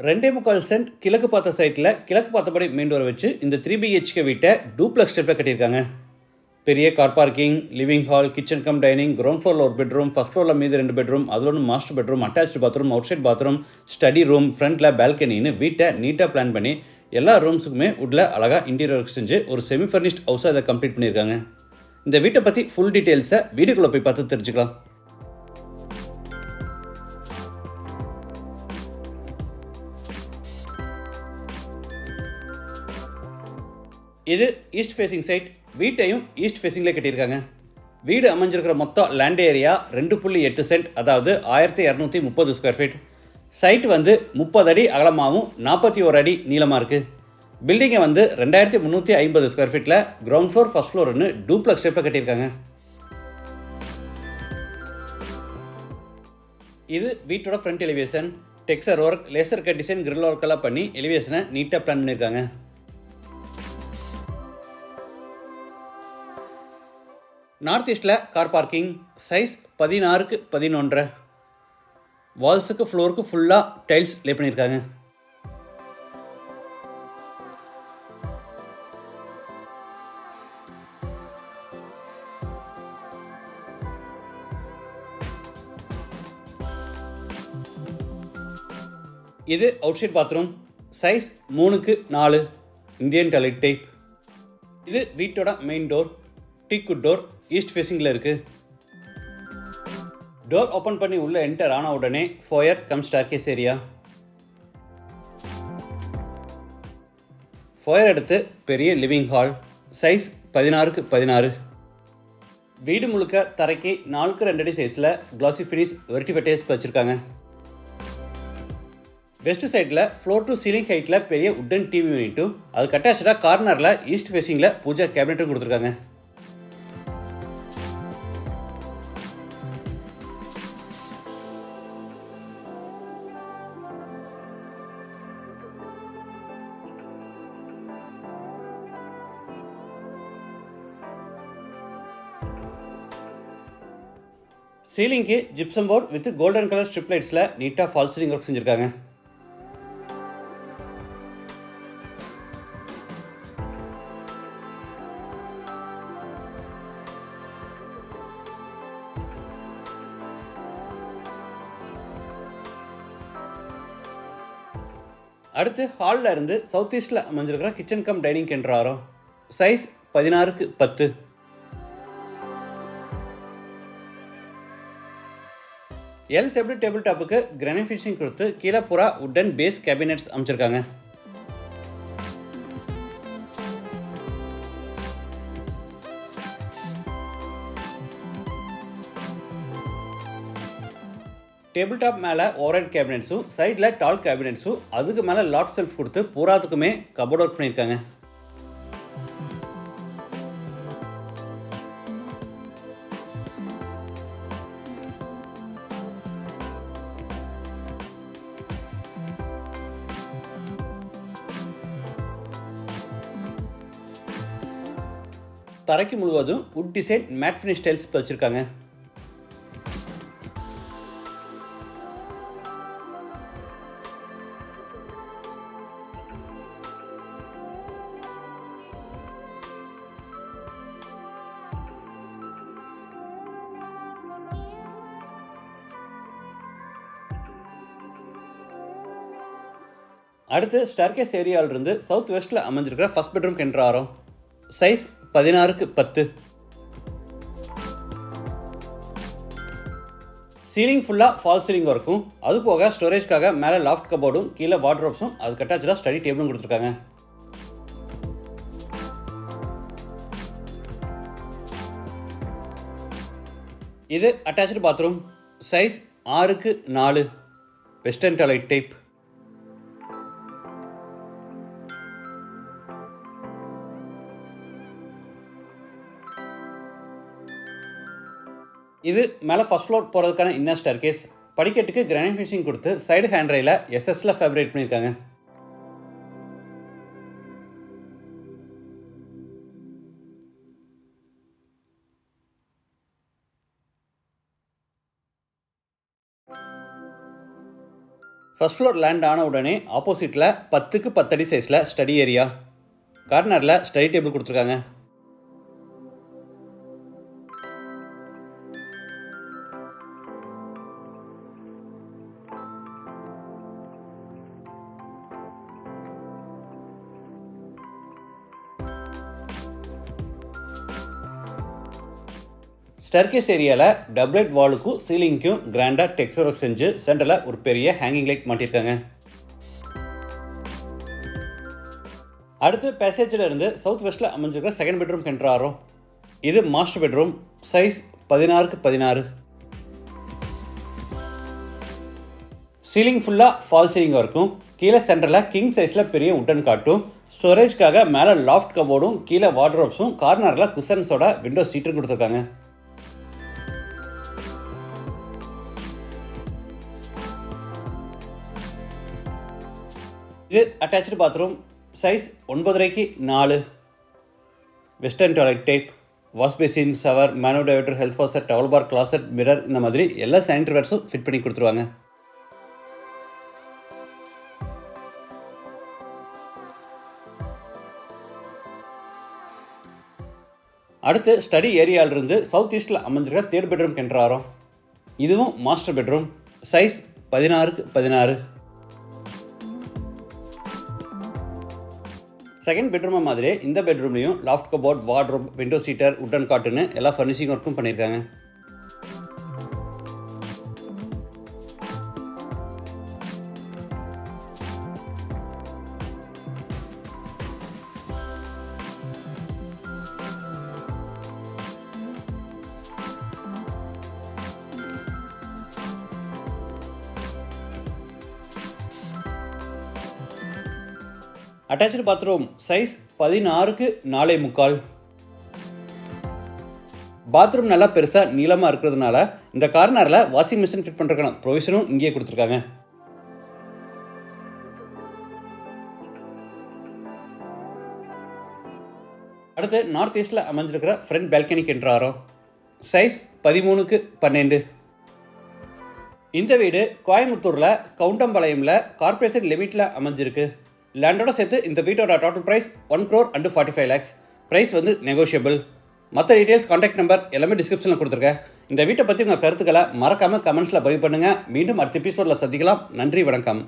2.25 send கிழக்கு பார்த்த சைட்டில் கிழக்கு பார்த்தபடி மெயின் டோர் வச்சு இந்த 3 BHK வீட்டை டூப்ளக்ஸ் ஸ்டெப்பில் கட்டியிருக்காங்க. பெரிய car parking, living hall, kitchen come dining, ground ஃப்ளோரில் ஒரு பெட்ரூம், ஃபர்ஸ்ட் ஃப்ளோரில் மீது 2 பெட்ரூம், அதில் ஒன்று master bedroom, attach bathroom, outside bathroom, study room, ஃப்ரண்ட்டில் பால்கனின்னு வீட்டை நீட்டாக பிளான் பண்ணி எல்லா ரூம்ஸுக்குமே உட்டில் அழகாக இன்டீரியர் ஒர்க் செஞ்சு ஒரு செமி ஃபர்னிஷ்ட் ஹவுஸாக அதை கம்ப்ளீட் பண்ணியிருக்காங்க. இந்த வீட்டை பற்றி ஃபுல் டீட்டெயில்ஸை வீடியோக்குள்ளே போய் பார்த்து தெரிஞ்சுக்கலாம். இது ஈஸ்ட் ஃபேசிங் சைட். வீட்டையும் ஈஸ்ட் ஃபேசிங்கில் கட்டியிருக்காங்க. வீடு அமைஞ்சிருக்கிற மொத்தம் லேண்ட் ஏரியா 2.8 சென்ட், அதாவது 1230 ஸ்கொயர் ஃபீட். சைட் 30 அடி அகலமாகவும் 41 அடி நீளமாக இருக்குது. பில்டிங்கை 2350 ஸ்கொயர் ஃபீட்டில் கிரவுண்ட் ஃப்ளோர் ஃபர்ஸ்ட் ஃப்ளோர்னு டூப்ளக்ஸ் ஷேப்பில் கட்டியிருக்காங்க. இது வீட்டோட front elevation. Texture work, laser cut design, grill ஒர்க்கெல்லாம் பண்ணி எலிவேஷனை நீட்டாக பிளான் பண்ணியிருக்காங்க. நார்த் ஈஸ்டில் கார் பார்க்கிங், சைஸ் 16x11. வால்ஸுக்கு ஃப்ளோருக்கு ஃபுல்லாக டைல்ஸ் லே பண்ணியிருக்காங்க. இது outside bathroom, size 3x4, Indian toilet type. இது வீட்டோட main door, teakwood door, east ஃபேசிங்கில் இருக்குது. டோர் ஓப்பன் பண்ணி உள்ளே என்டர் ஆன உடனே foyer cum staircase area. Foyer அடுத்து பெரிய லிவிங் ஹால், சைஸ் 16x16. வீடு முழுக்க தரைக்கு 4x2 அடி சைஸில் கிளாசி ஃபினிஷ் வெர்டிஃபைடேஸ் வச்சுருக்காங்க. வெஸ்ட் சைடில் ஃப்ளோர் டு சீலிங் ஹைட்டில் பெரிய உட்டன் டிவி யூனிட்டும், அதுக்கு அட்டாச்சாக கார்னரில் ஈஸ்ட் ஃபேசிங்கில் பூஜா கேபினட்டும் கொடுத்துருக்காங்க. சீலிங்க்கு gypsum board with golden colour strip லைட்ஸில் நீட்டாக ஃபால் சீலிங் ஒர்க் செஞ்சுருக்காங்க. அடுத்து ஹாலில் இருந்து சவுத் ஈஸ்டில் அமைஞ்சிருக்கிற கிச்சன் கம் டைனிங் என்ற ஆரம், size 16x10. L shaped table டாப்புக்கு கிரானைட் ஃபினிஷிங் கொடுத்து கீழே பூரா உட்டன் பேஸ் கேபினெட்ஸ் அமைச்சிருக்காங்க. டேபிள் டாப் மேலே ஓவர்ஹெட் கேபினெட்ஸும் சைடில் டால் கேபினெட்ஸும், அதுக்கு மேலே லாட் செல்ஃப் கொடுத்து பூராத்துக்குமே கபோர்ட் ஒர்க் பண்ணியிருக்காங்க. தரைக்கு முழுவதும் wood design matte finish tiles வச்சிருக்காங்க. அடுத்து ஸ்டேர்கேஸ் ஏரியாவிலிருந்து சவுத் வெஸ்ட்டில் அமைஞ்சிருக்கிற ஃபர்ஸ்ட் பெட்ரூம் என்ற ஆரம், சைஸ் 16x10. சீலிங் ஃபுல்லாக ஃபால் சீலிங் ஒர்க்கும், அது போக ஸ்டோரேஜ்க்காக மேலே லாஃப்ட் கபோர்டும் கீழே வார்ட்ரோப்ஸும் அதுக்கு அட்டாச்சாக ஸ்டடி டேபிளும் கொடுத்துருக்காங்க. இது attach bathroom, size 6x4, western toilet type. இது மேலே ஃபர்ஸ்ட் ஃப்ளோர் போகிறதுக்கான இன்னர் ஸ்டேர்கேஸ். படிக்கட்டுக்கு கிரானைட் ஃபினிஷிங் கொடுத்து சைடு ஹேண்ட் ரயில எஸ்எஸ்ல ஃபேப்ரிகேட் பண்ணியிருக்காங்க. ஃபர்ஸ்ட் ஃப்ளோர் லேண்ட் ஆன உடனே ஆப்போசிட்டில் 10க்கு 10 அடி சைஸில் ஸ்டடி ஏரியா, கார்னரில் ஸ்டடி டேபிள் கொடுத்துருக்காங்க. ஸ்டேர்கேஸ் ஏரியாவில் டபுள்லைட் வாலுக்கும் சீலிங்க்கும் கிராண்டாக டெக்ஸ்சர் ஒர்க் செஞ்சு சென்டரில் ஒரு பெரிய ஹேங்கிங் லைட் மாட்டியிருக்காங்க. அடுத்து பேசேஜில் இருந்து சவுத் வெஸ்ட்டில் அமைஞ்சிருக்கிற செகண்ட் பெட்ரூம் என்டர் ஆகிறோம். இது மாஸ்டர் பெட்ரூம், சைஸ் 16க்கு 16. சீலிங் ஃபுல்லாக ஃபால் சீலிங் இருக்கும். கீழே சென்டரில் கிங் சைஸில் பெரிய உட்டன் காட்டும். ஸ்டோரேஜ்க்காக மேலே லாஃப்ட் கபோர்டும் கீழே வார்ட்ரோப்ஸும் கார்னரில் குஷன்ஸோட விண்டோ சீட்டும் கொடுத்துருக்காங்க. இது அட்டாச்சு பாத்ரூம், சைஸ் 9.5க்கு 4. Western toilet type, wash basin, shower, manual diverter, health faucet, towel bar, closet, mirror, இந்த மாதிரி எல்லா சானிட்டரி வேர்ஸும் ஃபிட் பண்ணி கொடுத்துருவாங்க. அடுத்து ஸ்டடி ஏரியாவிலிருந்து சவுத் ஈஸ்டில் அமைஞ்சிருக்க தேர்ட் பெட்ரூம் என்டர் ஆகிறோம். இதுவும் மாஸ்டர் பெட்ரூம், சைஸ் 16க்கு 16. செகண்ட் பெட்ரூமை மாதிரி இந்த பெட்ரூம்லையும் loft cupboard, wardrobe, window seater, wooden காட்டுன்னு எல்லா ஃபர்னிஷிங் ஒர்க்கும் பண்ணியிருக்காங்க. அட்டாச்சு பாத்ரூம், சைஸ் 16க்கு 4.25. பாத்ரூம் நல்லா பெருசாக நீளமாக இருக்கிறதுனால இந்த கார்னரில் வாஷிங் மிஷின் ஃபிட் பண்ணுறதுக்கான ப்ரொவிஷனும் இங்கேயே கொடுத்துருக்காங்க. அடுத்து நார்த் ஈஸ்டில் அமைஞ்சிருக்கிற ஃப்ரண்ட் பால்கனிக்கு என்டர் ஆகிறோம். சைஸ் 13க்கு 12. இந்த வீடு கோயம்புத்தூரில் கவுண்டம்பாளையமில் கார்பரேஷன் லிமிட்டில் அமைஞ்சிருக்கு. லேண்டோட சேர்த்து இந்த வீட்டோட டோட்டல் ப்ரைஸ் 1,45 lakhs. ப்ரைஸ் வந்து நெகோஷியபிள். மற்ற டீட்டெயில்ஸ், கான்டாக்ட் நம்பர் எல்லாமே டிஸ்கிரிப்ஷனில் கொடுத்துருக்கேன். இந்த வீட்டை பற்றி உங்கள் கருத்துக்களை மறக்காமல் கமெண்ட்ஸில் பதிவு பண்ணுங்கள். மீண்டும் அடுத்த எபிசோடில் சந்திக்கலாம். நன்றி, வணக்கம்.